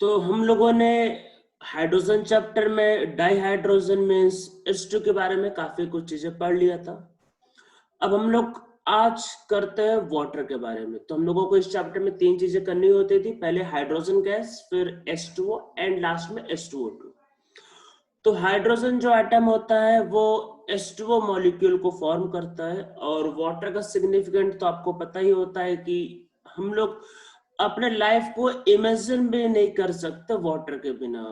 तो हम लोगों ने हाइड्रोजन चैप्टर में डाइहाइड्रोजन मीन्स H2 के बारे में काफी कुछ चीजें पढ़ लिया था। अब हम लोग आज करते हैं वाटर के बारे में। तो हम लोगों को इस चैप्टर में 3 चीजें करनी होती थी, पहले हाइड्रोजन गैस, फिर H2O एंड लास्ट में H2O2। तो हाइड्रोजन जो एटम होता है वो H2O मॉलिक्यूल को फॉर्म करता है। और वाटर का सिग्निफिकेंट तो आपको पता ही होता है कि हम लोग अपने लाइफ को इमेजिन भी नहीं कर सकते वाटर के बिना।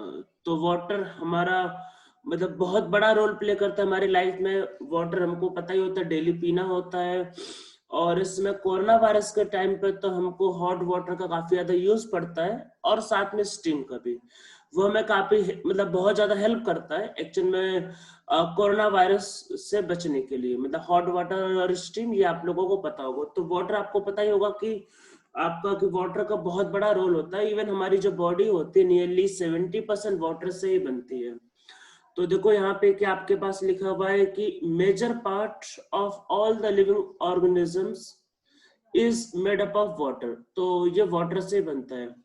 तो वाटर हमारा मतलब बहुत बड़ा रोल प्ले करता है हमारी लाइफ में। वाटर हमको पता ही होता है डेली पीना होता है। और इसमें कोरोना वायरस के टाइम पे तो हमको हॉट वाटर का काफी ज्यादा यूज पड़ता है, और साथ में स्टीम का भी। वो हमें काफी मतलब बहुत ज्यादा हेल्प करता है एक्चुअल में कोरोना वायरस से बचने के लिए। मतलब हॉट वाटर और स्टीम ये आप लोगों को पता होगा। तो वाटर आपको पता ही होगा कि आपका कि वाटर का बहुत बड़ा रोल होता है। इवन हमारी जो बॉडी होती है नियरली 70% वाटर से ही बनती है। तो देखो यहाँ पे कि आपके पास लिखा हुआ है कि major part of all the living organisms is made up of water. तो ये वाटर से बनता है।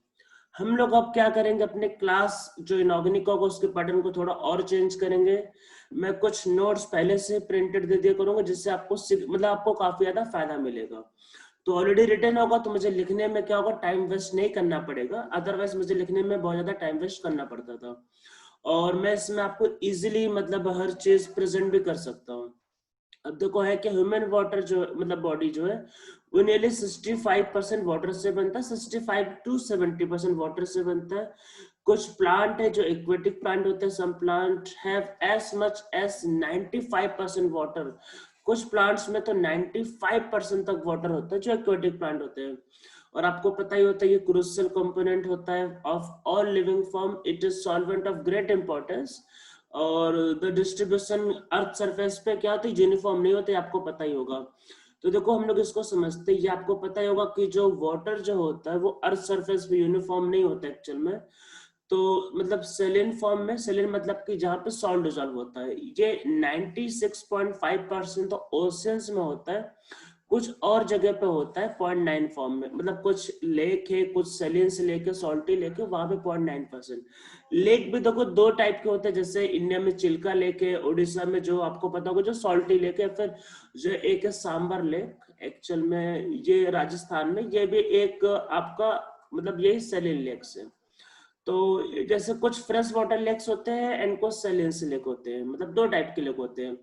हम लोग अब क्या करेंगे, अपने क्लास जो इनऑर्गेनिक होगा उसके पैटर्न को थोड़ा और चेंज करेंगे। मैं कुछ नोट्स पहले से प्रिंटेड दे दिया करूंगा, जिससे आपको मतलब आपको काफी ज्यादा फायदा मिलेगा। तो ऑलरेडी रिटर्न होगा तो मुझे लिखने में क्या होगा, टाइम वेस्ट नहीं करना पड़ेगा। अदरवाइज मुझे लिखने में बहुत ज्यादा टाइम वेस्ट करना पड़ता था। और मैं इसमें आपको इजीली मतलब हर चीज प्रेजेंट भी कर सकता हूँ। अब देखो है कि ह्यूमन वाटर जो मतलब बॉडी जो है वो नियरली 65% वाटर से बनता है। 65 to 70% वाटर से बनता है। कुछ प्लांट है जो एक्वेटिक प्लांट होते हैं, some plant have as much as 95% water. कुछ प्लांट्स में तो 95% तक वाटर होता है जो एक्वेटिक प्लांट होते हैं। और आपको पता ही होता है ये क्रूशियल कंपोनेंट होता है of all living form. It is solvent of great importance. और द डिस्ट्रीब्यूशन अर्थ सरफेस पे क्या होती है, यूनिफॉर्म नहीं होती, आपको पता ही होगा। तो देखो हम लोग इसको समझते हैं, ये आपको पता ही होगा कि जो वाटर जो होता है वो अर्थ सरफेस पे यूनिफॉर्म नहीं होता एक्चुअल में। तो मतलब सेलिन फॉर्म में, सेलिन मतलब कि जहाँ पे सॉल्ट डिजॉल्व होता है, ये 96.5% तो ओशियंस में होता है। कुछ और जगह पे होता है 0.9 फॉर्म में। मतलब कुछ लेक है, कुछ सेलिन से लेके सॉल्टी लेके वहां पे 0.9%। लेक भी देखो दो टाइप के होते हैं, जैसे इंडिया में चिल्का लेक है, उड़ीसा में जो आपको पता होगा जो सॉल्टी लेक है, फिर जो एक है सांबर लेक एक्चुअल में ये राजस्थान में, ये भी एक आपका मतलब यही सेलिन लेक से। तो जैसे कुछ फ्रेश वाटर लेक्स होते हैं एंड कुछ सैलियंस लेक होते हैं, मतलब दो टाइप के लेक होते हैं।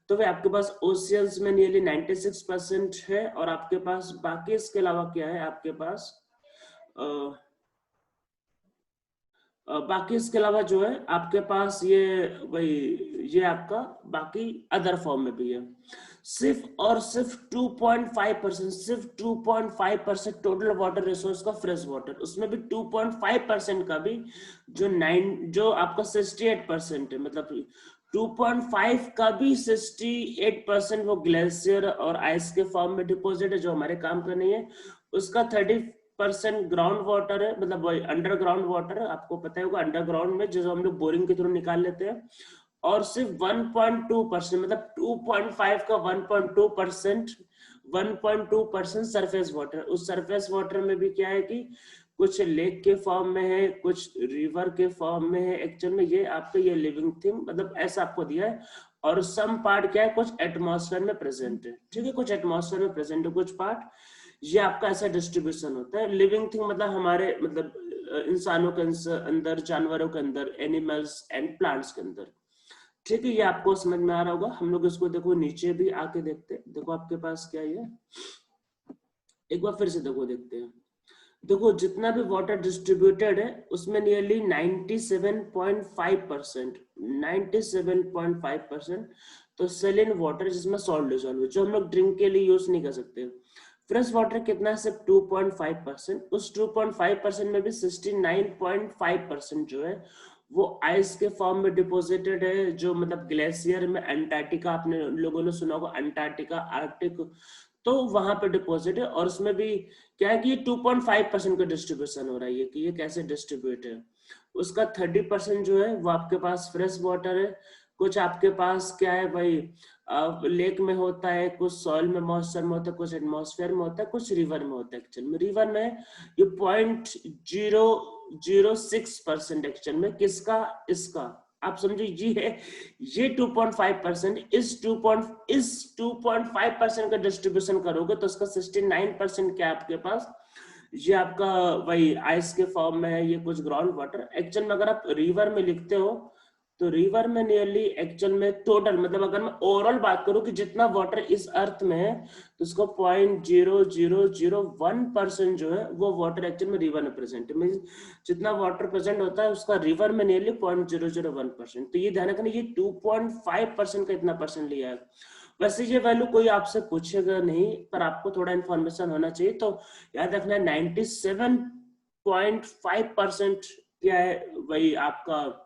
तो वे आपके पास ओशियंस में नियरली 96% है। और आपके पास बाकी इसके अलावा क्या है आपके पास बाकी इसके अलावा जो है आपके पास ये वही ये आपका बाकी अदर फॉर्म में भी है। सिर्फ और सिर्फ 2.5%, सिर्फ 2.5% टोटल वाटर रिसोर्स का फ्रेश वाटर, उसमें भी 2.5% का भी जो आपका 68% है। मतलब 2.5 का भी 68% वो ग्लेशियर और आइस के फॉर्म में डिपोजिट है जो हमारे काम का नहीं है। उसका 30% ग्राउंड वाटर है, मतलब वही अंडरग्राउंड वाटर है। आपको पता होगा अंडरग्राउंड में जो हम लोग बोरिंग के थ्रू निकाल लेते हैं। और सिर्फ 1.2% मतलब 2.5 का 1.2%, 1.2% सरफेस वाटर। उस सरफेस वाटर में भी क्या है कि कुछ लेक के फॉर्म में है, कुछ रिवर के फॉर्म में है। एक्चुअल में ये आपका ये लिविंग थिंग मतलब ऐसा आपको दिया है। और सम पार्ट क्या है, कुछ एटमॉस्फेयर में प्रेजेंट है। ठीक है, कुछ एटमॉस्फेयर में प्रेजेंट है, कुछ पार्ट। ये आपका ऐसा डिस्ट्रीब्यूशन होता है। लिविंग थिंग मतलब हमारे मतलब इंसानों के अंदर, जानवरों के अंदर, एनिमल्स एंड प्लांट्स के अंदर। ठीक है, ये आपको समझ में आ रहा होगा। हम लोग इसको देखो नीचे भी आके देखते हैं। देखो आपके पास क्या है, एक बार फिर से देखो देखते हैं। देखो जितना भी वाटर डिस्ट्रीब्यूटेड है उसमें नियरली 97.5%, 97.5% तो सेलिन वाटर जिसमें सॉल्ट डिजॉल्व है, जो हम लोग ड्रिंक के लिए यूज नहीं कर सकते। फ्रेश वाटर कितना है, सिर्फ 2.5%। उस 2.5% में भी 69.5% जो है वो आइस के फॉर्म में डिपोजिटेड है। जो मतलब ग्लेशियर में अंटार्कटिका, आपने लोगों ने सुना होगा अंटार्कटिका, आर्कटिक, तो वहां पे डिपॉजिट है। और उसमें भी क्या है कि 2.5% का डिस्ट्रीब्यूशन हो रहा है। कि ये कैसे डिस्ट्रीब्यूट है, उसका 30% जो है वो आपके पास फ्रेश वाटर है। कुछ आपके पास क्या है भाई, लेक में होता है, कुछ सॉइल में मॉइस्चर में होता है, कुछ एटमॉस्फेयर में होता है, कुछ रिवर में होता है। एक्चुअल में रिवर में ये 0.0 0.06% एक्चुअल में किसका, इसका। आप समझो ये 2.5%, इस 2.5% का डिस्ट्रीब्यूशन करोगे तो उसका 69% क्या आपके पास, ये आपका वही आइस के फॉर्म में है, ये कुछ ग्राउंड वाटर। एक्चुअल में अगर आप रिवर में लिखते हो तो रिवर में नियरली एक्चुअल में टोटल, मतलब अगर मैं ओवरऑल बात करूं कि जितना वाटर इस अर्थ में है तो उसको 0.0001% जो है वो वाटर एक्चुअल में रिवर में प्रेजेंट है। जितना वाटर प्रेजेंट होता है उसका रिवर में नियरली 0.001%। तो ये ध्यान रखना, ये 2.5% का इतना परसेंट लिया है। वैसे ये वैल्यू कोई आपसे पूछेगा नहीं, पर आपको थोड़ा इन्फॉर्मेशन होना चाहिए। तो याद रखना 97.5% क्या है, वही आपका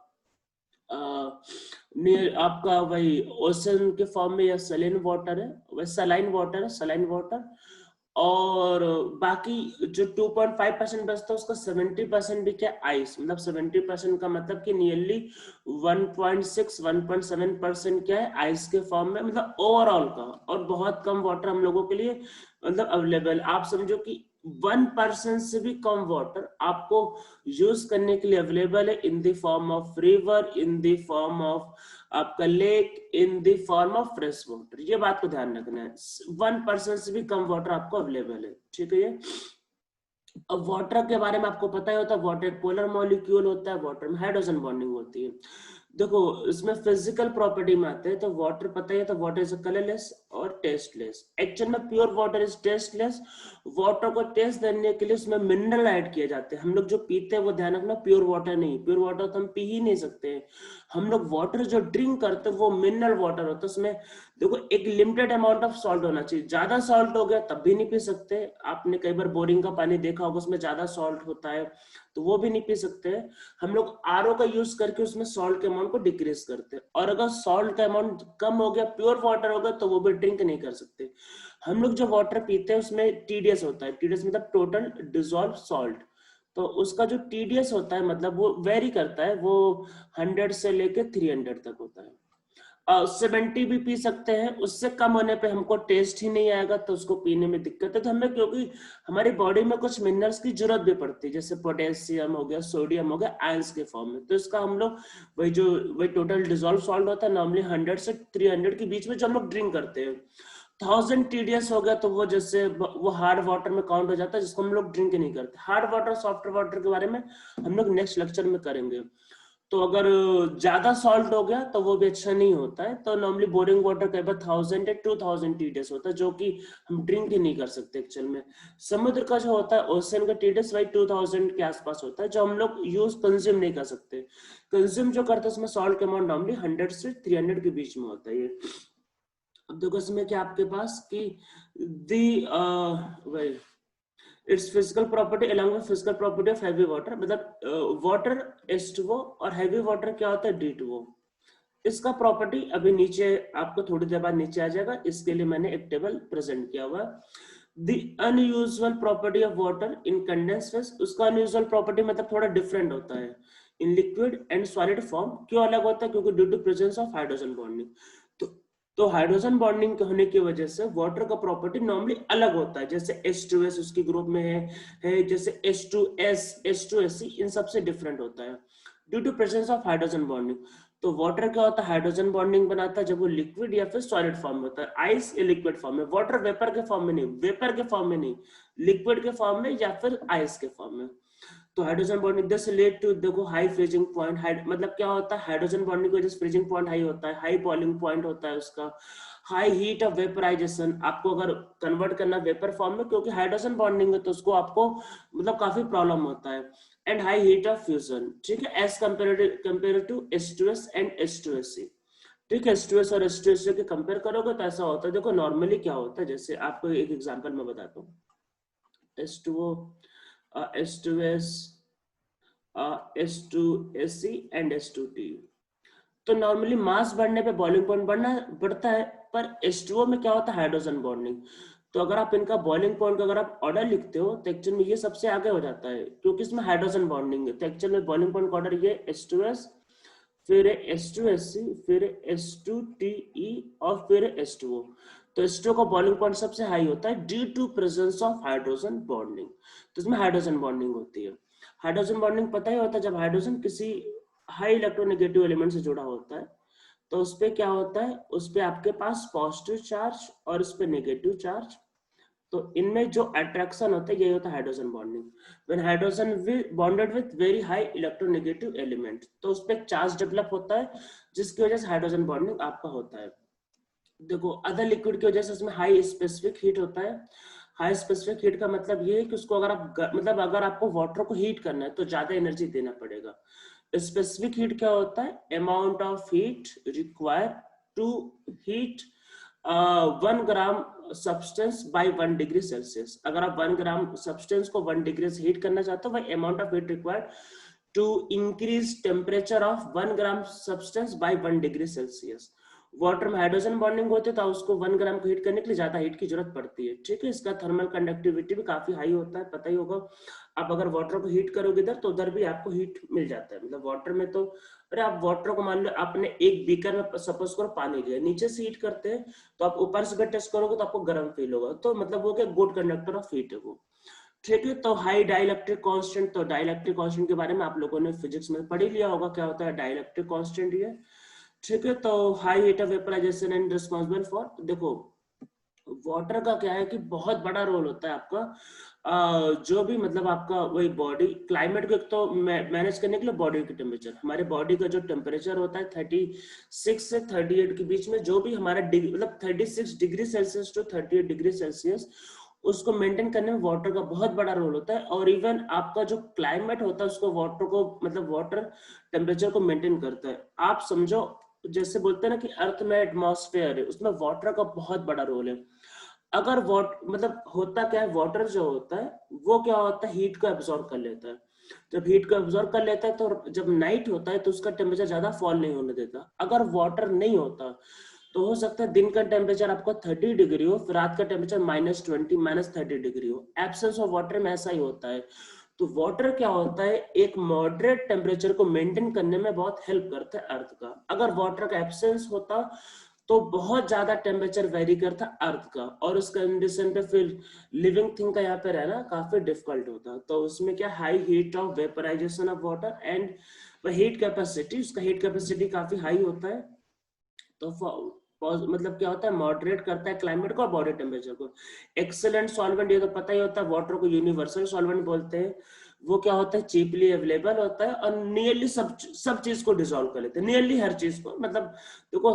आपका वही ओशन के फॉर्म में या सलाइन वाटर है, वही सलाइन वाटर है, सलाइन वाटर। और बाकी जो 2.5% बचता है उसका 70% भी क्या, आइस। मतलब 70% का मतलब कि नियरली 1.7% क्या है, आइस के फॉर्म में, मतलब ओवरऑल का। और बहुत कम वाटर हम लोगों के लिए मतलब अवेलेबल। आप समझो कि 1% से भी कम वाटर आपको यूज करने के लिए अवेलेबल है in the form of river, in the form of आपका lake, in the form of fresh water. ये बात को ध्यान रखना है, 1% से भी कम वाटर आपको अवेलेबल है, ठीक है। ये अब वाटर के बारे में आपको पता ही होता है, वाटर पोलर मॉलिक्यूल होता है, वाटर में हाइड्रोजन बॉन्डिंग होती है। देखो इसमें फिजिकल प्रॉपर्टी में आते हैं तो वाटर पता ही है, तो वाटर इज कलरलेस और टेस्टलेस। एक्चुअल में pure water is tasteless. Water को टेस्ट देने के लिए उसमें मिनरल ऐड किए जाते हैं। हम लोग जो पीते हैं वो ध्यान रखना प्योर वाटर नहीं, प्योर वाटर तो हम पी ही नहीं सकते। हम लोग वाटर जो ड्रिंक करते हैं वो मिनरल वाटर होता है। उसमें देखो एक लिमिटेड अमाउंट ऑफ सॉल्ट होना चाहिए। ज्यादा सॉल्ट हो गया तब भी नहीं पी सकते। आपने कई बार बोरिंग का पानी देखा होगा, उसमें ज्यादा सॉल्ट होता है तो वो भी नहीं पी सकते। हम लोग आरओ का यूज करके उसमें सॉल्ट के अमाउंट को डिक्रीज करते हैं। और अगर सॉल्ट का अमाउंट कम हो गया, प्योर वाटर होगा, तो वो भी ड्रिंक नहीं कर सकते। हम लोग जो वाटर पीते हैं उसमें टीडीएस होता है। टीडीएस मतलब टोटल डिसॉल्व सॉल्ट। तो उसका जो टीडीएस होता है मतलब वो वेरी करता है, वो 100 से लेके 300 तक होता है। 70 भी पी सकते हैं, उससे कम होने पे हमको टेस्ट ही नहीं आएगा तो उसको पीने में दिक्कत है। तो हमें, क्योंकि हमारी बॉडी में कुछ मिनरल्स की जरूरत भी पड़ती है, जैसे पोटेशियम हो गया, सोडियम हो गया, आयंस के फॉर्म में। तो इसका हम लोग वही टोटल डिसॉल्व सॉल्ट होता है नॉर्मली 100 से 300 के बीच में जो हम लोग ड्रिंक करते हैं। 1000 टीडीएस हो गया तो वो जैसे वो हार्ड वाटर में काउंट हो जाता है, जिसको हम लोग ड्रिंक नहीं करते। हार्ड वाटर, सॉफ्ट वाटर के बारे में हम लोग नेक्स्ट लेक्चर में करेंगे। तो अगर ज्यादा सॉल्ट हो गया तो वो भी अच्छा नहीं होता है। तो नॉर्मली बोरिंग वाटर कई बार 1000 या 2000 टीडीएस होता है, जो कि हम ड्रिंक ही नहीं कर सकते एक्चुअल में। समुद्र का जो होता है ओशन का टीडीएस वही 2000 के आसपास होता है, जो हम लोग यूज कंज्यूम नहीं कर सकते। कंज्यूम जो करते हैं उसमें सॉल्ट का अमाउंट नॉर्मली 100 से 300 के बीच में होता है ये। अब देखो इसमें क्या आपके पास कि दी वही it's physical property along with physical property of heavy water. मतलब वाटर H2O और हैवी वाटर क्या होता है D2O। इसका प्रॉपर्टी अभी नीचे आपको थोड़ी देर बाद नीचे आ जाएगा, इसके लिए मैंने एक टेबल प्रेजेंट किया हुआ। The unusual property of water in condensed phase. उसका अनयूजुअल प्रॉपर्टी मतलब थोड़ा डिफरेंट होता है in liquid and solid form. क्यों अलग होता है? क्योंकि due to presence of hydrogen bonding. तो हाइड्रोजन बॉन्डिंग होने की वजह से वाटर का प्रॉपर्टी नॉर्मली अलग होता है। जैसे H2S उसके ग्रुप में है जैसे H2S, H2SC, इन सबसे डिफरेंट होता है due to presence of hydrogen bonding. तो वाटर क्या होता है? हाइड्रोजन बॉन्डिंग बनाता है जब वो लिक्विड या फिर सॉलिड फॉर्म में होता है। आइस ये लिक्विड फॉर्म में, वाटर वेपर के फॉर्म में नहीं, वेपर के फॉर्म में नहीं, लिक्विड के फॉर्म में या फिर आइस के फॉर्म में। तो hydrogen bonding this lead to, देखो हाई फ्रीजिंग पॉइंट। मतलब क्या होता है? हाइड्रोजन बॉन्डिंग की वजह से फ्रीजिंग पॉइंट हाई होता है, हाई बॉइलिंग पॉइंट होता है उसका, हाई हीट ऑफ वेपराइजेशन। आपको अगर कन्वर्ट करना वेपर फॉर्म में, क्योंकि हाइड्रोजन बॉन्डिंग है तो उसको आपको मतलब काफी प्रॉब्लम होता है। And high heat of fusion, ठीक है, as compare to H2S and H2SC। ठीक है, H2S और H2SC के कंपेयर करोगे तो ऐसा होता है। देखो नॉर्मली क्या होता है, जैसे आपको एक एग्जांपल मैं बताता हूँ। H2O, H2S, H2SC and H2T। तो नॉर्मली मास बढ़ने पे बॉइलिंग पॉइंट बढ़ता है, पर H2O में क्या होता है? Hydrogen bonding. तो अगर आप इनका बॉइलिंग पॉइंट का अगर आप ऑर्डर लिखते हो तो एक्चुअल में ये सबसे आगे हो जाता है, क्योंकि इसमें हाइड्रोजन बॉन्डिंग है। तो एक्चुअल में बॉइलिंग पॉइंट का ऑर्डर ये H2S, फिर H2SC, फिर H2TE और फिर H2O। तो H2O का बॉइलिंग पॉइंट सबसे हाई होता है due to presence of hydrogen bonding. तो इसमें हाइड्रोजन बॉन्डिंग होती है। हाइड्रोजन बॉन्डिंग पता ही होता है, जब हाइड्रोजन किसी हाई इलेक्ट्रोनेगेटिव एलिमेंट से जुड़ा होता है तो उस पे क्या होता है, उस पे आपके पास पॉजिटिव चार्ज और उस पे नेगेटिव चार्ज, तो इनमें जो अट्रैक्शन होता है ये होता है hydrogen bonding. When hydrogen bonded with very high electronegative element, तो उस पे चार्ज डेवलप होता है जिसकी वजह से हाइड्रोजन बॉन्डिंग आपका होता है। देखो अदर लिक्विड की वजह से उसमें हाई स्पेसिफिक हीट होता है। हाई स्पेसिफिक हीट का मतलब ये है कि उसको अगर आप मतलब अगर आपको वाटर को हीट करना है तो ज्यादा एनर्जी देना पड़ेगा। स्पेसिफिक हीट क्या होता है, amount of heat require to heat 1 gram substance by 1 degree Celsius. अगर आप 1 ग्राम सब्सटेंस को 1 डिग्री से हीट करना चाहते हो, वही amount of heat required to increase temperature of 1 gram substance by 1 degree Celsius. Water में हाइड्रोजन बॉन्डिंग होती है तो उसको 1 ग्राम को हीट करने के लिए ज्यादा हीट की जरूरत पड़ती है, ठीक है। इसका थर्मल कंडक्टिविटी भी काफी हाई होता है, पता ही होगा। आप अगर वाटर को हीट करोगे इधर तो उधर भी आपको हीट मिल जाता है। मतलब वाटर में तो, अरे आप वाटर को मान लो आपने एक बीकर में सपोज करो पानी लिया, नीचे से हीट करते हैं तो आप ऊपर से टेस्ट करोगे तो आपको गर्म फील होगा, तो मतलब वो क्या गुड कंडक्टर ऑफ हीट है वो, ठीक है। तो हाई डाइलेक्ट्रिक कांस्टेंट, तो डाइलेक्ट्रिक कांस्टेंट के बारे में आप लोगों ने फिजिक्स में पढ़ ही लिया होगा, क्या होता है डाइलेक्ट्रिक कांस्टेंट ये, ठीक है। तो high heat of vaporisation and responsible for, देखो वाटर का क्या है कि बहुत बड़ा रोल होता है आपका, जो भी मतलब आपका वही बॉडी क्लाइमेट को एक तो मैनेज करने के लिए बॉडी की टेम्परेचर, हमारे बॉडी का जो टेम्परेचर होता है 36 से 38 के बीच में, जो भी हमारा मतलब 36 degree Celsius to 38 degree Celsius, उसको मेंटेन करने में वाटर का बहुत बड़ा रोल होता है। और इवन आपका जो क्लाइमेट होता है उसको वाटर को मतलब वाटर टेम्परेचर को मेंटेन करता है। आप समझो जैसे बोलते हैं ना कि अर्थ में एटमॉस्फेयर है, उसमें वाटर का बहुत बड़ा रोल है। अगर मतलब होता क्या है, वाटर जो होता है वो क्या होता है, हीट को एब्जॉर्ब कर लेता है। जब हीट को एब्जॉर्ब कर लेता है तो जब नाइट होता है तो उसका टेम्परेचर ज्यादा फॉल नहीं होने देता। अगर वाटर नहीं होता तो हो सकता है दिन का टेम्परेचर आपका 30 डिग्री हो, फिर रात का टेम्परेचर -20 -30 डिग्री हो। एब्सेंस ऑफ वाटर में ऐसा ही होता है। तो वाटर क्या होता है, एक मॉडरेट टेम्परेचर को मेंटेन करने में बहुत हेल्प करता है अर्थ का। अगर वाटर का एब्सेंस होता तो बहुत ज्यादा टेम्परेचर वेरी करता अर्थ का, और उस कंडीशन पे फिर लिविंग थिंग का यहाँ पे रहना काफी डिफिकल्ट होता। तो उसमें क्या high heat of vaporisation of water and heat capacity, उसका हीट कैपेसिटी काफी हाई होता है। तो मतलब क्या होता है, मॉडरेट करता है क्लाइमेट को और बॉडी टेम्परेचर को। एक्सेलेंट सॉल्वेंट, ये तो पता ही होता है, वाटर को यूनिवर्सल सॉल्वेंट बोलते हैं। वो क्या होता है, चीपली अवेलेबल होता है और नियरली सब चीज को डिसॉल्व कर लेते हैं, नियरली हर चीज को। मतलब देखो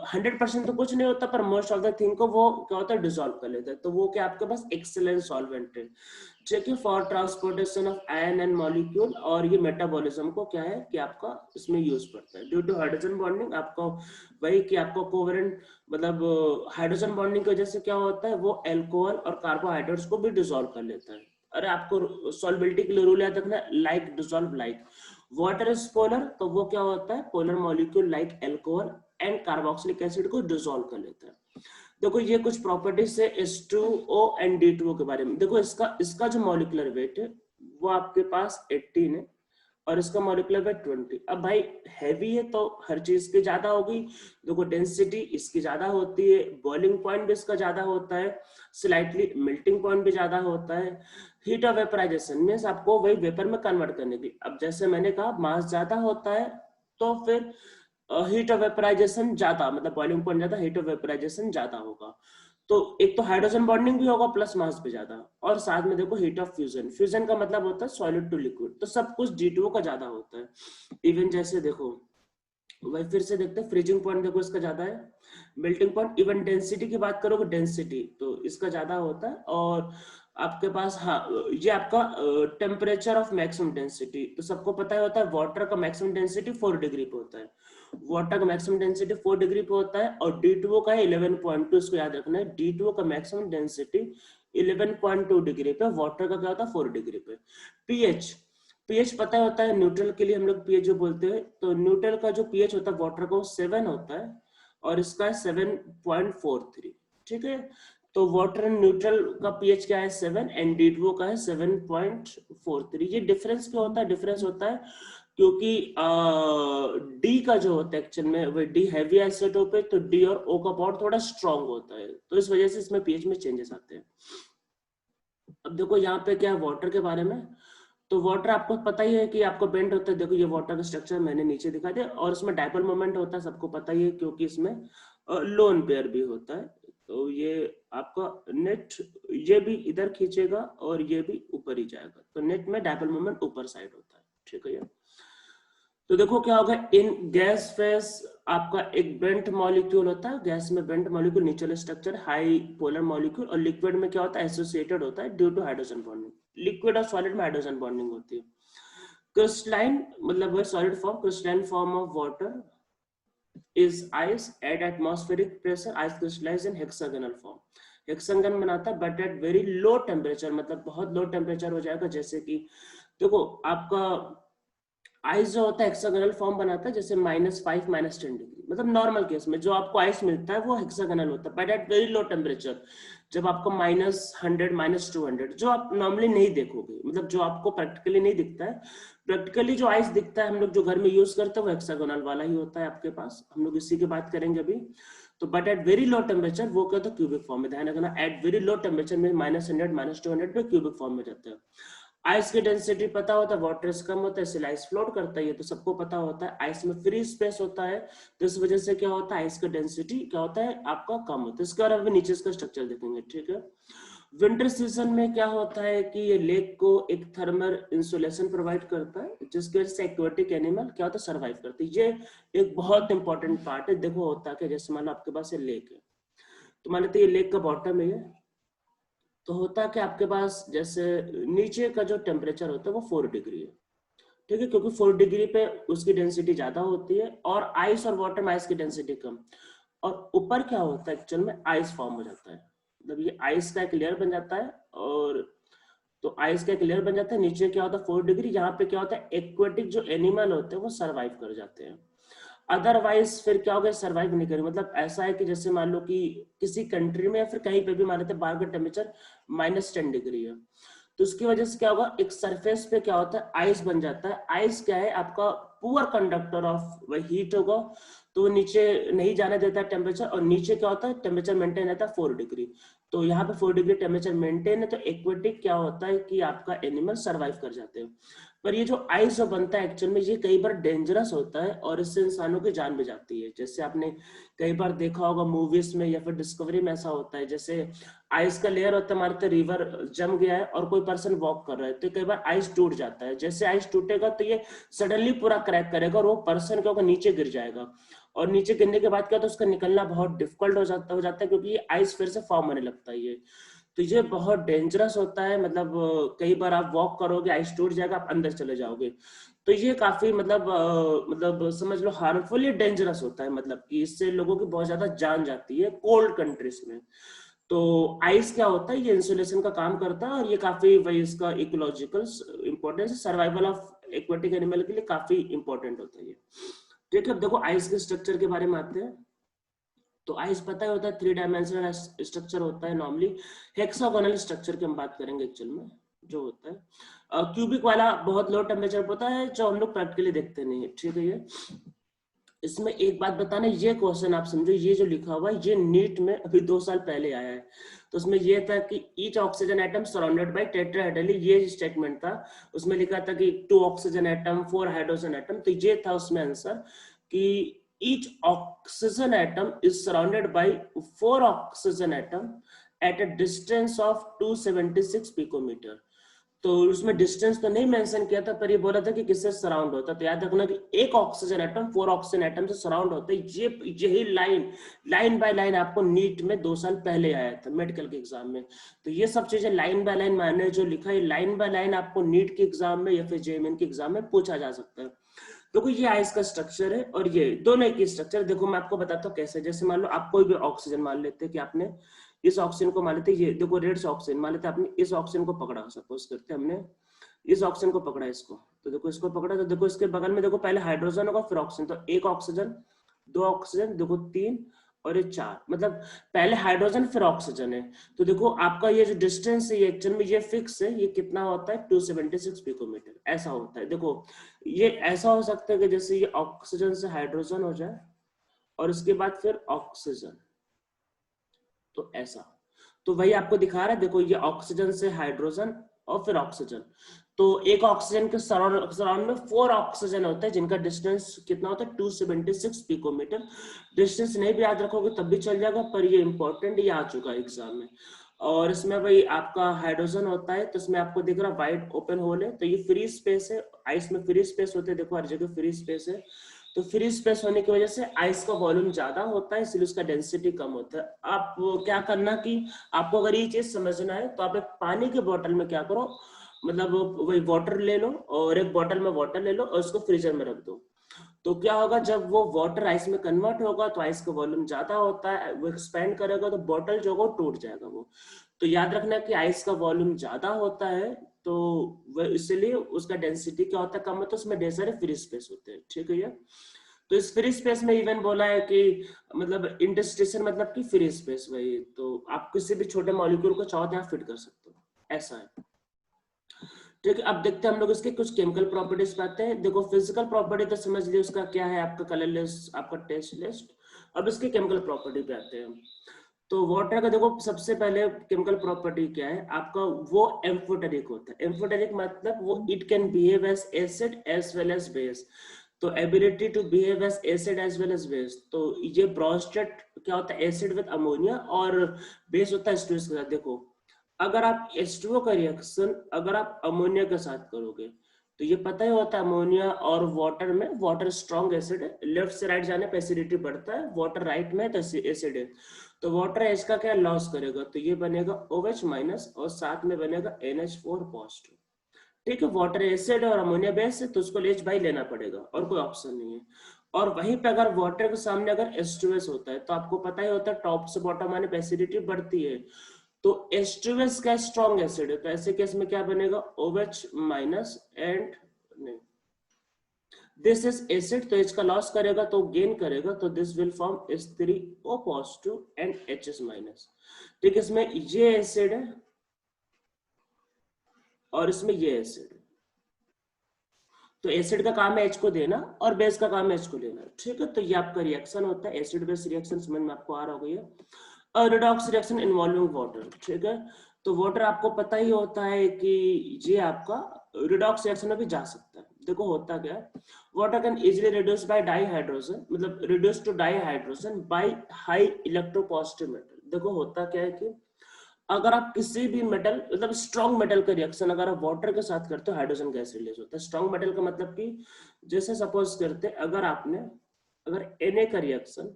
100% तो कुछ नहीं होता, पर मोस्ट ऑफ द थिंग को वो क्या होता है डिसॉल्व कर लेते हैं। तो वो क्या आपके पास एक्सेलेंट सॉल्वेंट है, checking for transportation of ion and molecule. और ये मेटाबॉलिज्म को क्या है कि आपका इसमें यूज पड़ता है। ड्यू टू हाइड्रोजन बॉन्डिंग आपको वही कि आपको कोवेलेंट मतलब हाइड्रोजन बॉन्डिंग की वजह से क्या होता है, वो एल्कोहल और कार्बोहाइड्रेट्स को भी डिसॉल्व कर लेता है। अरे आपको सॉल्बिलिटी के लिए रूल याद रखना, like dissolve like. Water is polar, तो वो क्या होता है, polar molecule like alcohol and carboxylic acid को डिसॉल्व कर लेता है। देखो ये कुछ प्रॉपर्टीज है H2O एंड D2O के बारे में। देखो इसका जो मॉलिक्यूलर वेट है वो आपके पास 18 है और इसका मॉलिक्यूलर वेट 20। अब भाई हैवी है तो हर चीज की ज्यादा होगी। देखो डेंसिटी इसकी ज्यादा होती है, बॉइलिंग पॉइंट भी इसका ज्यादा होता है, स्लाइटली मेल्टिंग पॉइंट भी ज्यादा होता है। हीट ऑफ वेपराइजेशन मींस आपको वही वेपर में कन्वर्ट करने की। अब जैसे मैंने कहा मास ज्यादा होता है तो फिर हीट ऑफ वेपराइजेशन ज्यादा, मतलब बॉइलिंग पॉइंट ज्यादा, हीट ऑफ वेपराइजेशन ज्यादा होगा। तो एक तो हाइड्रोजन बॉन्डिंग भी होगा प्लस मास भी ज्यादा, और साथ में देखो हीट ऑफ फ्यूजन। फ्यूजन का मतलब होता है सॉलिड टू लिक्विड, तो सब कुछ D2O का ज्यादा होता है। इवन जैसे देखो वही फिर से देखते हैं, फ्रीजिंग पॉइंट देखो इसका ज्यादा है, मेल्टिंग पॉइंट। इवन डेंसिटी की बात करोगे, डेंसिटी तो इसका ज्यादा होता है। और आपके पास हाँ ये आपका टेम्परेचर ऑफ मैक्सिमम डेंसिटी, तो सबको पता ही होता है वाटर का मैक्सिमम डेंसिटी 4 डिग्री पे होता है। वाटर का मैक्सिमम डेंसिटी 4 डिग्री पे होता है और D2O का है 11.2। इसको याद रखना है, D2O का मैक्सिमम डेंसिटी 11.2 डिग्री पे, वाटर का क्या होता है 4 डिग्री पे। पीएच पता होता है, न्यूट्रल के लिए हम लोग पीएच जो बोलते हैं, तो न्यूट्रल का जो पीएच होता है वाटर का वो 7 होता है और इसका है 7.43, ठीक है। तो वाटर न्यूट्रल का पीएच क्या है 7 एंड D2O का है 7.43। ये डिफरेंस क्या होता है, डिफरेंस होता है क्योंकि डी का जो होता है एक्चुअल में वो डी हैवी आइसोटोप है, तो डी और ओ का बॉन्ड थोड़ा स्ट्रॉन्ग होता है, तो इस वजह से इसमें पीएच में चेंजेस आते हैं। अब देखो यहाँ पे क्या है वाटर के बारे में, तो वाटर आपको पता ही है कि आपको बेंड होता है, देखो ये वाटर का स्ट्रक्चर मैंने नीचे दिखा दिया, और इसमें डायपोल मोमेंट होता है, सबको पता ही है क्योंकि इसमें लोन पेयर भी होता है। तो ये आपका नेट ये भी इधर खींचेगा और ये भी ऊपर ही जाएगा, तो नेट में डायपोल मोमेंट ऊपर साइड होता है, ठीक है। तो देखो क्या होगा, इन गैस फेस आपका एक बेंट मॉलिक्यूल होता है, गैस में bent molecule neutral structure high polar molecule, और लिक्विड में क्या होता है, एसोसिएटेड होता है due to hydrogen bonding. Liquid और सॉलिड में हाइड्रोजन बॉन्डिंग होती है। क्रिस्टलाइन मतलब वो solid form, crystalline form of water is ice at atmospheric pressure. Ice crystallize in hexagonal form. Hexagon बनाता है but at very low temperature, मतलब बहुत लो टेम्परेचर हो जाएगा। जैसे कि देखो आपका आइस जो होता है हेक्सागोनल फॉर्म बनाता है, जैसे -5 -10 डिग्री, मतलब नॉर्मल केस में जो आपको आइस मिलता है वो हेक्सागोनल होता है, but at very low temperature, जब आपको -100 -200, जो आप नॉर्मली नहीं देखोगे, मतलब जो आपको प्रैक्टिकली नहीं दिखता है। प्रैक्टिकली जो आइस दिखता है हम लोग जो घर में यूज करते हैं वो हेक्सागोनल वाला ही होता है आपके पास, हम लोग इसी की बात करेंगे अभी। तो but at very low temperature वो क्या होता है, क्यूबिक फॉर्म में। ध्यान रखना, एट वेरी लो टेम्परेचर में -100 -200 पे क्यूबिक फॉर्म में जाता है। आइस की डेंसिटी पता होता है, वाटर से कम होता है, इसलिए आइस फ्लोट करता है, ये तो सबको पता होता है। आइस में फ्री स्पेस होता है, तो इस वजह से क्या होता है, आइस का डेंसिटी क्या होता है आपका कम होता है। इसके बारे में नीचे इसका स्ट्रक्चर देखेंगे, ठीक है। विंटर सीजन में क्या होता है कि ये लेक को एक थर्मल इंसुलेशन प्रोवाइड करता है, जिसकी वजह से एक्वेटिक एनिमल क्या होता है, सर्वाइव करते हैं। ये एक बहुत इंपॉर्टेंट पार्ट है। देखो होता है जैसे मान लो आपके पास ये लेक है, तो मान लेते ये लेक का बॉटम है, तो होता है कि आपके पास जैसे नीचे का जो टेम्परेचर होता है वो 4 डिग्री है, ठीक है, क्योंकि 4 डिग्री पे उसकी डेंसिटी ज्यादा होती है, और आइस और वाटर में आइस की डेंसिटी कम। और ऊपर क्या होता है एक्चुअल में, आइस फॉर्म हो जाता है, मतलब ये आइस का एक लेयर बन जाता है, और तो आइस का एक लेयर बन जाता है। नीचे क्या होता है 4 डिग्री, यहाँ पे क्या होता है एक्वेटिक जो एनिमल होते हैं वो सर्वाइव कर जाते हैं। अदरवाइज फिर क्या होगा, सर्वाइव नहीं करेंगे। मतलब ऐसा है कि जैसे मान लो कि किसी कंट्री में या फिर कहीं पे भी मान लेते हैं बाहर का टेम्परेचर -10 डिग्री है, तो उसकी वजह से क्या होगा, एक सरफेस पे क्या होता है आइस बन जाता है। आइस क्या है आपका पुअर कंडक्टर ऑफ हीट होगा, तो नीचे नहीं जाने देता है टेम्परेचर, और नीचे क्या होता है टेम्परेचर मेंटेन रहता है 4 डिग्री। तो यहाँ पे 4 डिग्री टेम्परेचर मेंटेन है, तो एक्वेटिक क्या होता है कि आपका एनिमल सर्वाइव कर जाते हैं। पर ये जो आइस जो बनता है एक्चुअल में ये कई बार डेंजरस होता है, और इससे इंसानों की जान भी जाती है। जैसे आपने कई बार देखा होगा मूवीज में या फिर डिस्कवरी में ऐसा होता है, जैसे आइस का लेयर होता है, हमारे रिवर जम गया है और कोई पर्सन वॉक कर रहा है, तो कई बार आइस टूट जाता है। जैसे आइस टूटेगा तो ये सडनली पूरा क्रैक करेगा, और वो पर्सन क्या होगा, नीचे गिर जाएगा, और नीचे गिरने के बाद क्या होता है उसका निकलना बहुत डिफिकल्ट हो जाता है, क्योंकि ये आइस फिर से फॉर्म होने लगता है ये। तो ये बहुत डेंजरस होता है, मतलब कई बार आप वॉक करोगे आइस टूट जाएगा, आप अंदर चले जाओगे। तो ये काफी मतलब समझ लो हार्मफुल, ये डेंजरस होता है, मतलब कि इससे लोगों की बहुत ज्यादा जान जाती है कोल्ड कंट्रीज में। तो आइस क्या होता है, ये इंसुलेशन का काम करता है, और ये काफी वही इसका ecological importance, survival of aquatic animal के लिए काफी इंपॉर्टेंट होता है ये। ठीक है, अब देखो आइस के स्ट्रक्चर के बारे में आते हैं। तो आइस पता ही होता है 3 डायमेंशनल स्ट्रक्चर होता है नॉर्मली। हेक्सागोनल स्ट्रक्चर की हम बात करेंगे एक्चुअल में जो होता है। क्यूबिक वाला बहुत लो टेम्परेचर होता है, जो हम लोग प्रैक्टिकली देखते नहीं है, ठीक है। ये इसमें एक बात बताना, ये क्वेश्चन आप समझो, ये जो लिखा हुआ है ये नीट में अभी 2 साल पहले आया है। तो उसमें ये था कि each oxygen atom surrounded by tetrahedrally, ये स्टेटमेंट था। उसमें लिखा था कि 2 ऑक्सीजन एटम 4 हाइड्रोजन एटम, तो ये था उसमें आंसर कि each oxygen atom is surrounded by 4 oxygen atom at a distance of 276 picometre. तो उसमें डिस्टेंस तो नहीं मेंशन किया था, पर ये बोला था कि किससे सराउंड होता है। तो याद रखना कि एक ऑक्सीजन एटम 4 ऑक्सीजन एटम से सराउंड होता है। ये यही लाइन बाय लाइन आपको नीट में 2 साल पहले आया था मेडिकल के एग्जाम में। तो ये सब चीजें लाइन बाय लाइन मैंने जो लिखा है, लाइन बाय लाइन आपको नीट के एग्जाम में या फिर जेईई के एग्जाम में पूछा जा सकता है। देखो ये आइस का स्ट्रक्चर है, और ये दोनों एक ही स्ट्रक्चर। देखो मैं आपको बताता हूँ कैसे। जैसे मान लो आप कोई भी ऑक्सीजन मान लेते हैं कि आपने इस ऑक्सीजन को मान लेते, ये देखो रेड ऑक्सीजन मान लेते, आपने इस ऑक्सीजन को पकड़ा, सपोज करते हमने इस ऑक्सीजन को पकड़ा इसको, तो देखो इसको पकड़ा, तो देखो इसके बगल में देखो पहले हाइड्रोजन होगा फिर ऑक्सीजन, तो एक ऑक्सीजन, 2 ऑक्सीजन, देखो 3 और ये 4, मतलब पहले हाइड्रोजन फिर ऑक्सीजन है। तो देखो आपका ये जो डिस्टेंस है ये एक्चुअल में ये फिक्स है, ये कितना होता है 276 पिकोमीटर, ऐसा होता है। देखो ये ऐसा हो सकता है कि जैसे ये ऑक्सीजन से हाइड्रोजन हो जाए और उसके बाद फिर ऑक्सीजन, तो ऐसा। तो वही आपको दिखा रहा है, देखो ये ऑक्सीजन से हाइड्रोजन और फिर ऑक्सीजन। तो एक ऑक्सीजन के सराउंड में 4 ऑक्सीजन होता है जिनका डिस्टेंस कितना होता है 276 पिकोमीटर। डिस्टेंस नहीं भी याद रखोगे तब भी चल जाएगा, पर ये इंपॉर्टेंट, ये आ चुका है एग्जाम में। और इसमें भाई आपका हाइड्रोजन होता है, तो इसमें आपको दिख रहा वाइड ओपन होल है, तो ये फ्री स्पेस है। आइस में फ्री स्पेस होते हैं, देखो हर जगह फ्री स्पेस है। तो फ्री स्पेस होने की वजह से आइस का वॉल्यूम ज्यादा होता है, इसलिए उसका डेंसिटी कम होता है। आप क्या करना कि आपको अगर ये चीज समझना है तो आप एक पानी के बोतल में क्या करो, मतलब वही वाटर ले लो और एक बोतल में वाटर ले लो और उसको फ्रीजर में रख दो। तो क्या होगा, जब वो वाटर आइस में कन्वर्ट होगा तो आइस का वॉल्यूम ज्यादा होता है, वो एक्सपेंड करेगा तो बॉटल जो होगा टूट जाएगा वो। तो याद रखना कि आइस का वॉल्यूम ज्यादा होता है, तो वह इसलिए उसका डेंसिटी क्या होता है, कम होता है, उसमें ढेर सारे फ्री स्पेस होते हैं। ठीक है ये। तो इस फ्री स्पेस में इवन बोला है कि मतलब इंटरस्टेशन मतलब कि फ्री स्पेस, वही तो आप किसी भी छोटे मॉलिक्यूल को चाहो तो यहाँ फिट कर सकते हो, ऐसा है। ठीक है, अब देखते हैं हम लोग इसके कुछ केमिकल प्रॉपर्टीज पे आते हैं। देखो फिजिकल प्रॉपर्टी तो समझ लिया, उसका क्या है, आपका कलरलेस, आपका टेस्ट लिस्ट। अब इसके केमिकल प्रॉपर्टी पे आते हैं। तो वाटर का देखो सबसे पहले केमिकल प्रॉपर्टी क्या है आपका, वो एम्फोटेरिक होता है। एम्फोटेरिक मतलब वो it can behave as acid as well as base. तो ability to behave as acid as well as base. तो ये ब्रोस्टेट क्या होता है, एसिड विद अमोनिया, और बेस होता है H2S के साथ। देखो अगर आप H2O का रिएक्शन अगर आप अमोनिया के साथ करोगे तो ये पता ही होता है अमोनिया और वाटर में, वाटर स्ट्रॉन्ग एसिड है, लेफ्ट से राइट जाने पे एसिडिटी बढ़ता है, वाटर राइट में तो एसिड है। तो वाटर एच का क्या लॉस करेगा, तो ये बनेगा OH माइनस और साथ में बनेगा NH4 पॉजिटिव। ठीक है, वाटर एसिड और अमोनिया बेस है तो उसको H बाई लेना पड़ेगा और कोई ऑप्शन नहीं है। और वहीं पे अगर वाटर के सामने अगर H2S होता है तो आपको पता ही होता है टॉप से बॉटम आने पे एसिडिटी बढ़ती है। तो H2S का स्ट्रॉन्ग एसिड है, तो ऐसे केस में क्या बनेगा, OH minus and this is acid, तो H का लॉस करेगा तो गेन करेगा, तो this will form H3O positive and HS minus. ठीक है, इसमें ये एसिड है और इसमें ये एसिड है। तो एसिड का काम है H को देना और बेस का काम है H को लेना। ठीक है, तो ये आपका रिएक्शन होता है, एसिड बेस रिएक्शन समझ में आपको आ रहा होगा ये। और रिडॉक्स रिएक्शन इन्वॉल्विंग वाटर। ठीक है, तो वाटर आपको पता ही होता है कि ये आपका रिडॉक्स रिएक्शन में भी जा सकता है। देखो होता क्या है, water can easily reduce by dihydrogen, मतलब reduce to dihydrogen by high electropositive metal. देखो होता क्या है कि अगर आप किसी भी मेटल मतलब स्ट्रॉन्ग मेटल का रिएक्शन अगर आप वाटर के साथ करते हो, हाइड्रोजन गैस रिलीज होता है। स्ट्रॉन्ग मेटल का मतलब कि जैसे सपोज करते अगर आपने अगर Na का रिएक्शन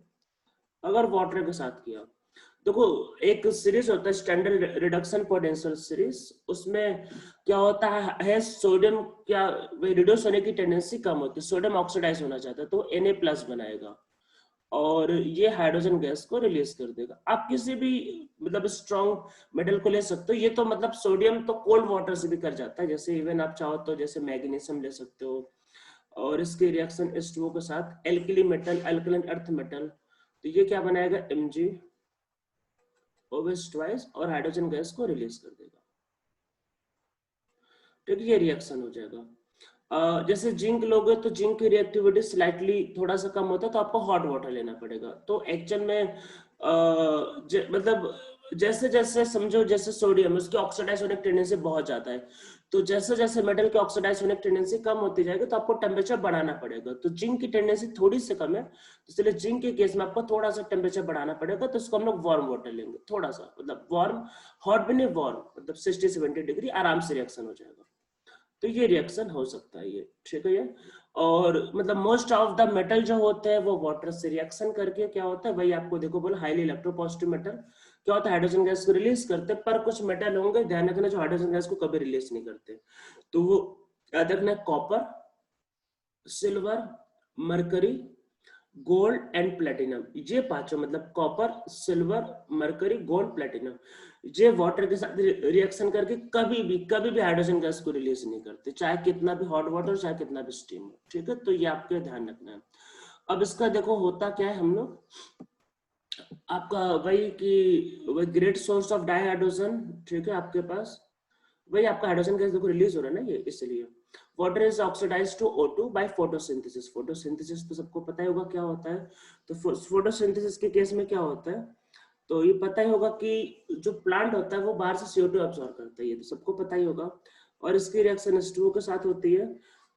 अगर वाटर के साथ किया, देखो एक सीरीज होता है स्टैंडर्ड रिडक्शन पोटेंशियल सीरीज, उसमें क्या होता है सोडियम क्या रिड्यूस होने की टेंडेंसी कम होती है, सोडियम ऑक्सीडाइज होना चाहता है तो Na प्लस बनाएगा और ये हाइड्रोजन गैस को रिलीज कर देगा। आप किसी भी मतलब स्ट्रॉन्ग मेटल को ले सकते हो, ये तो मतलब सोडियम तो कोल्ड वाटर से भी कर जाता है, जैसे इवन आप चाहो तो जैसे मैग्नीशियम ले सकते हो और इसके रिएक्शन H2O के साथ alkali metal alkaline earth metal, तो ये क्या बनाएगा MgOH ट्वाइस और हाइड्रोजन गैस को रिलीज कर देगा। ठीक है, ये रिएक्शन हो जाएगा। जैसे जिंक लोगे तो जिंक की रिएक्टिविटी स्लाइटली थोड़ा सा कम होता है तो आपको हॉट वाटर लेना पड़ेगा। तो एक्चुअल में मतलब जैसे जैसे समझो जैसे सोडियम उसकी ऑक्सीडाइज होने की टेंडेंसी बहुत ज्यादा है, तो जैसे जैसे मेटल की ऑक्सीडाइज होने की टेंडेंसी कम होती जाएगी तो आपको टेम्परेचर बढ़ाना पड़ेगा। तो जिंक की टेंडेंसी थोड़ी सी कम है, इसलिए जिंक के केस में आपको थोड़ा सा टेम्परेचर बढ़ाना पड़ेगा, तो उसको हम लोग वार्म वाटर लेंगे थोड़ा सा, मतलब वार्म, हॉट भी नहीं वार्म, मतलब 60-70 डिग्री आराम से रिएक्शन हो जाएगा। तो ये रिएक्शन हो सकता है ये। ठीक है ये, और मतलब मोस्ट ऑफ द मेटल जो होते हैं वो वाटर से रिएक्शन करके क्या होता है, वही आपको देखो बोला हाईली इलेक्ट्रोपॉजिटिव मेटल क्या होता है, हाइड्रोजन गैस को रिलीज करते हैं। पर कुछ मेटल होंगे ध्यान रखना जो हाइड्रोजन गैस को कभी रिलीज नहीं करते, तो वो याद रखना copper, silver, mercury, gold and platinum. ये पांचों मतलब copper, silver, mercury, gold, platinum, ये वाटर के साथ रिएक्शन करके कभी भी हाइड्रोजन गैस को रिलीज नहीं करते, चाहे कितना भी हॉट वाटर चाहे कितना भी स्टीम हो। ठीक है, तो ये आपके ध्यान रखना है। अब इसका देखो होता क्या है, हम लोग आपका वही कि वही ग्रेट सोर्स ऑफ डाइहाइड्रोजन। ठीक है, आपके पास वही आपका हाइड्रोजन गैस देखो रिलीज हो रहा है ना ये, इसलिए water is oxidised to O2 by photosynthesis. Photosynthesis तो सबको पता ही होगा क्या होता है। तो फोटोसिंथेसिस के केस में क्या होता है, तो ये पता ही होगा कि जो प्लांट होता है वो बाहर से CO2 अब्सॉर्ब करता है, ये तो सबको पता ही होगा। और इसकी रिएक्शन H2O के साथ होती है,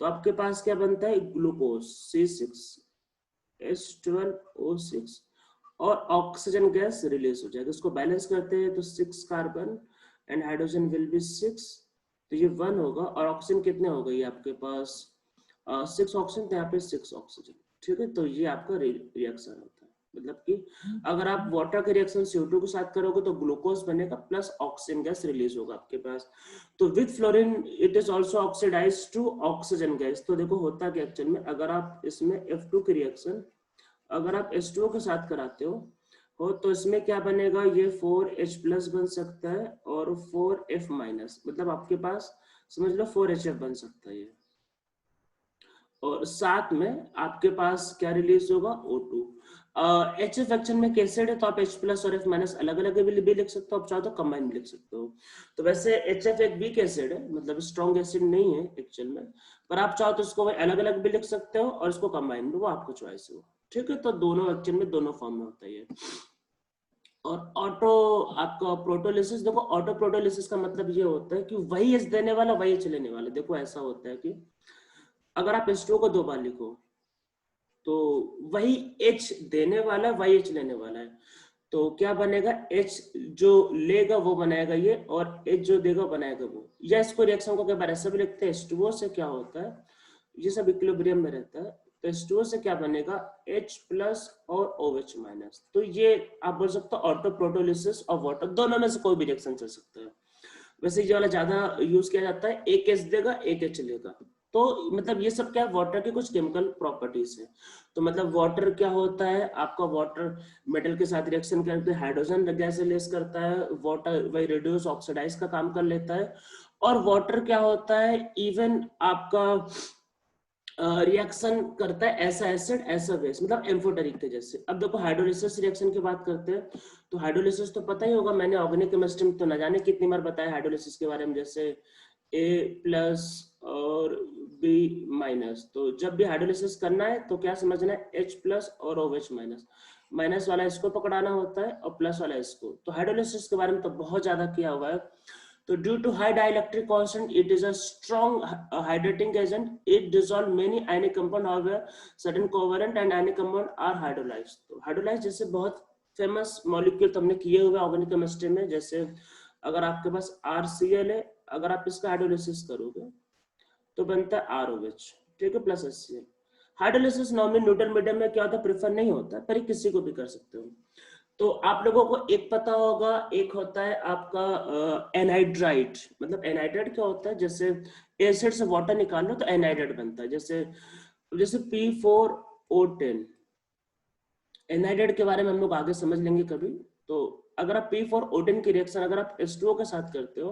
तो आपके पास क्या बनता है, ग्लूकोज C6H12O6 और ऑक्सीजन गैस रिलीज हो जाएगा। इसको बैलेंस करते हैं तो 6 carbon and hydrogen will be 6, तो ये 1 होगा, और ऑक्सीजन कितने हो गई आपके पास 6 ऑक्सीजन, तो यहाँ पे 6 ऑक्सीजन। ठीक है, तो ये आपका रिएक्शन होता है। मतलब कि अगर आप वाटर के रिएक्शन CO2 के साथ करोगे तो ग्लूकोज बनेगा प्लस ऑक्सीजन गैस रिलीज होगा आपके पास। तो with fluorine it is also oxidise to oxygen gas. तो देखो होता क्या एक्चुअल में, अगर आप इसमें F2 की रिएक्शन अगर आप H2O के साथ कराते हो तो इसमें क्या बनेगा, ये 4H+ बन सकता है और 4F-, मतलब आपके पास समझ लो 4HF बन सकता है ये, और साथ में आपके पास क्या रिलीज होगा, O2। HF एक्शन में कैसेड है तो आप H+ और F- अलग अलग भी लिख सकते हो, आप चाहो तो कंबाइन भी लिख सकते हो। तो वैसे HF एक वीक एसिड है, मतलब स्ट्रॉन्ग एसिड नहीं है एक्चुअल में, पर आप चाहो तो इसको अलग अलग भी लिख सकते हो और इसको कंबाइन भी, वो आपको चॉइस है। ठीक है, तो दोनों एक्चुअल में दोनों फॉर्म में होता है। और ऑटो आपका प्रोटोलिसिस, देखो ऑटो प्रोटोलिसिस का मतलब ये होता है कि वही एच देने वाला वही एच लेने वाला। देखो ऐसा होता है कि अगर आप H2O को 2 बार लिखो तो वही H देने वाला वही H लेने वाला है, तो क्या बनेगा, H जो लेगा वो बनाएगा ये, और H जो देगा बनाएगा वो। या इसको रिएक्शन को कई बार ऐसा भी लिखते हैं, H2O से क्या होता है, ये सब इक्विलिब्रियम में रहता है, तो H2O से क्या बनेगा, H+ और OH-। तो ये आप बोल सकते हो ऑटो प्रोटोलिसिस और वाटर, दोनों में से कोई भी रिएक्शन चल सकता है। वैसे ये वाला ज्यादा यूज किया जाता है, एक H देगा एक H लेगा। तो मतलब ये सब क्या है, वाटर की कुछ केमिकल प्रॉपर्टीज है। तो मतलब वाटर क्या होता है आपका, वाटर मेटल के साथ रिएक्शन करके हाइड्रोजन गैस रिलीज करता है, वाटर वही रिड्यूस ऑक्सीडाइज का काम कर लेता है। और वाटर क्या होता है, इवन आपका रिएक्शन करता है ऐसा एसिड ऐसा बेस, मतलब एम्फोटेरिक के जैसे। अब देखो हाइड्रोलिसिस रिएक्शन की बात करते हैं, तो हाइड्रोलिसिस तो पता ही होगा, मैंने ऑर्गेनिक केमिस्ट्री में तो न जाने कितनी बार बताया हाइड्रोलिसिस के बारे में, जैसे A+ और B-। तो जब भी हाइड्रोलिसिस करना है तो क्या समझना है, H+ और OH-। माइनस वाला इसको पकड़ाना होता है और प्लस वाला इसको। तो हाइड्रोलिसिस के बारे में तो बहुत ज्यादा किया हुआ है। So due to high dielectric constant, it is a strong hydrating agent. It dissolve many ionic compound, however, certain covalent and ionic compound are hydrolyzed. तो hydrolyzed जैसे बहुत फेमस मॉलिक्यूल तुमने किए हुए ऑर्गेनिक केमिस्ट्री में, जैसे अगर आपके पास RCl है, अगर आप इसका हाइड्रोलिसिस करोगे तो बनता है ROH, ठीक है, plus HCl। Hydrolysis normally neutral medium में क्या होता है, प्रेफर नहीं होता, पर किसी को भी कर सकते हो। तो आप लोगों को एक पता होगा, एक होता है आपका एनहाइड्राइड। मतलब एनहाइड्राइड क्या होता है, जैसे एसिड से वाटर निकाल लो तो एनहाइड्राइड बनता है, जैसे जैसे P4O10। एनहाइड्राइड के बारे में हम लोग आगे समझ लेंगे कभी। तो अगर आप P4O10 की रिएक्शन अगर आप H2O के साथ करते हो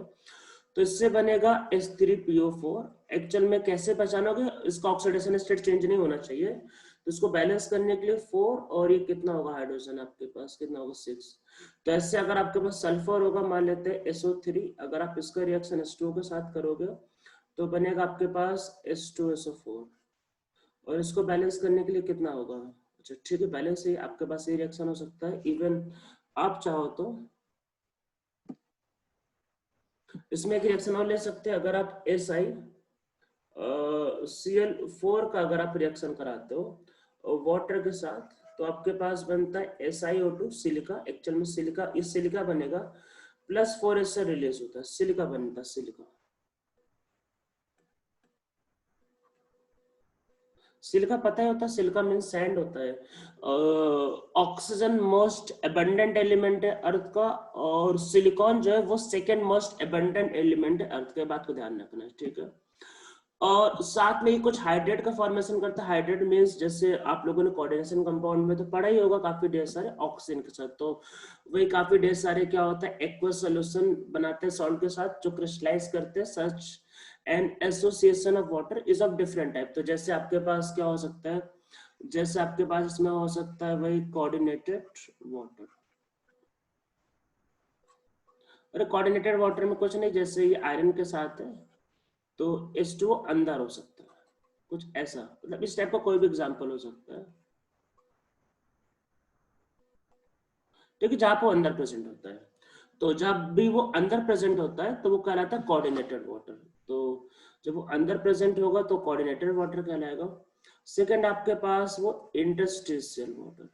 तो इससे बनेगा H3PO4। एक्चुअल में कैसे पहचानोगे, इसका ऑक्सीडेशन स्टेट चेंज नहीं होना चाहिए, तो इसको बैलेंस करने के लिए 4, और ये कितना होगा हाइड्रोजन आपके पास, कितना होगा 6। तो ऐसे अगर आपके पास सल्फर होगा, मान लेते हैं SO3, अगर आप इसका रिएक्शन H2O के साथ करोगे तो बनेगा आपके पास H2SO4, और इसको बैलेंस करने के लिए कितना होगा, अच्छा ठीक है, बैलेंस ही आपके पास ये रिएक्शन हो सकता है। इवन आप चाहो तो इसमें एक रिएक्शन और ले सकते हैं, अगर आप Cl4 का अगर आप रिएक्शन कराते हो वाटर के साथ तो आपके पास बनता है SiO2 सिलिका। एक्चुअल में सिलिका, इस सिलिका बनेगा प्लस 4H से रिलीज होता है, सिलिका बनता है सिलिका। सिलिका पता ही होता है, सिलिका मीन सैंड होता है। ऑक्सीजन मोस्ट एबंडेंट एलिमेंट है अर्थ का, और सिलिकॉन जो है वो सेकेंड मोस्ट एबंडेंट एलिमेंट है अर्थ के। बात को ध्यान रखना है, ठीक है। और साथ में ही कुछ हाइड्रेट का फॉर्मेशन करता है। हाइड्रेट मींस जैसे आप लोगों ने कोऑर्डिनेशन कंपाउंड में तो पढ़ा ही होगा, काफी ढेर सारे ऑक्सीजन के साथ, तो वही काफी ढेर सारे क्या होता है एक्वस सॉल्यूशन बनाते हैं सॉल्ट के साथ, जो क्रिस्टलाइज करते हैं। Such an association of water is of different type. तो जैसे आपके पास क्या हो सकता है, जैसे आपके पास इसमें हो सकता है वही कोऑर्डिनेटेड वाटर। अरे कोऑर्डिनेटेड वाटर में कुछ नहीं, जैसे ये आयरन के साथ है तो H2O अंदर हो सकता है, कुछ ऐसा, मतलब इस टाइप का कोई भी एग्जांपल हो सकता है, ठीक है, जहां पर वो अंदर प्रेजेंट होता है। तो जब भी वो अंदर प्रेजेंट होता है तो वो कहलाता है कोऑर्डिनेटेड वाटर। तो जब वो अंदर प्रेजेंट होगा तो कोऑर्डिनेटेड वाटर कहलाएगा। सेकंड आपके पास वो इंटरस्टिशियल वाटर।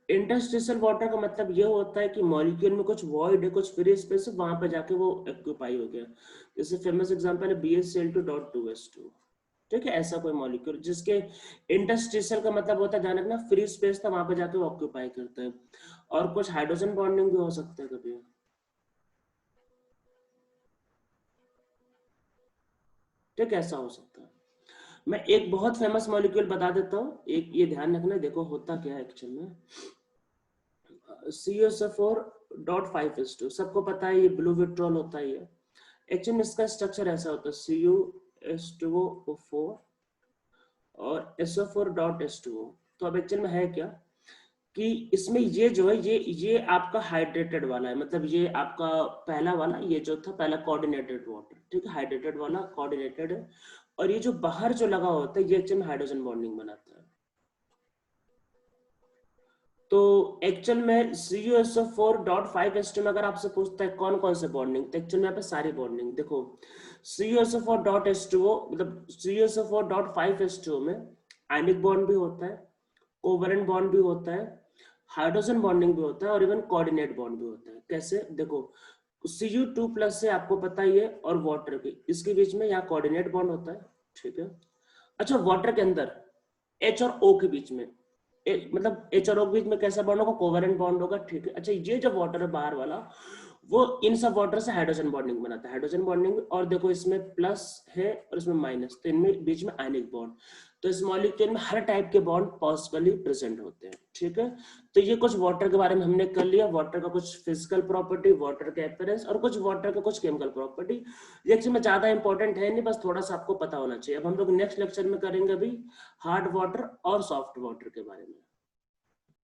इंटरस्टिशियल वाटर का मतलब ये होता है कि मॉलिक्यूल में कुछ वॉइड है, कुछ फ्री स्पेस है, वहां पे जाके वो ऑक्यूपाई हो गया। जैसे फेमस एग्जांपल है BaCl2.2s2। ठीक है, ऐसा कोई मॉलिक्यूल जिसके इंटरस्टिशियल का मतलब होता है, ध्यान रखना, फ्री स्पेस था, वहां पे जाके वो ऑक्यूपाई करता है। और कुछ हाइड्रोजन बॉन्डिंग भी हो सकता है कभी। ठीक है, ऐसा हो सकता है। मैं एक बहुत फेमस मॉलिक्यूल बता देता हूँ, एक ये ध्यान रखना, देखो होता क्या है एक्चुअल में। CuSO4.5s2 सबको पता है, ये ब्लू विट्रॉल होता है। ये एक्चुअली इसका स्ट्रक्चर ऐसा होता है, CuS2O4 और SO4.H2O। तो अब एक्चुअल में है क्या कि इसमें ये जो है, ये आपका हाइड्रेटेड वाला है, मतलब ये आपका पहला वाला, ये जो था पहला कोऑर्डिनेटेड वाटर। ठीक है, हाइड्रेटेड वाला कोऑर्डिनेटेड है। और ये जो बाहर जो लगा होता है, ये एक्चुअल में हाइड्रोजन बॉन्डिंग बनाता है। तो एक्चुअल में CuSO4.5s2 में अगर आपसे पूछता है कौन कौन से बॉन्डिंग, तो एक्चुअल में यहाँ पे सारी बॉन्डिंग देखो। CuSO4.H2O मतलब CuSO4.5s2 में आयनिक बॉन्ड भी होता है, कोवलेंट बॉन्ड भी होता है, हाइड्रोजन बॉन्डिंग भी होता है, और इवन कोऑर्डिनेट बॉन्ड भी होता है। कैसे, देखो Cu2+ से आपको पता ही है, और वाटर के इसके बीच में यहाँ कोऑर्डिनेट बॉन्ड होता है। ठीक है, अच्छा वाटर के अंदर H और O के बीच में मतलब H और O के बीच में कैसा बॉन्ड होगा, कोवेलेंट बॉन्ड होगा। ठीक है, अच्छा ये जो वाटर है बाहर वाला, वो इन सब वाटर से हाइड्रोजन बॉन्डिंग बनाता है, हाइड्रोजन बॉन्डिंग। और देखो इसमें प्लस है और इसमें माइनस, तो इनमें बीच में आयनिक बॉन्ड। तो इस मॉलिक्यूल में हर टाइप के बॉन्ड पॉसिबली प्रेजेंट होते हैं। ठीक है, तो ये कुछ वाटर के बारे में हमने कर लिया, वाटर का कुछ फिजिकल प्रॉपर्टी, वाटर का अपीयरेंस, और कुछ वाटर का कुछ केमिकल प्रॉपर्टी। ये एक्चुअली में ज्यादा इंपॉर्टेंट है नहीं, बस थोड़ा सा आपको पता होना चाहिए। अब हम लोग नेक्स्ट लेक्चर में करेंगे अभी हार्ड वाटर और सॉफ्ट वाटर के बारे में।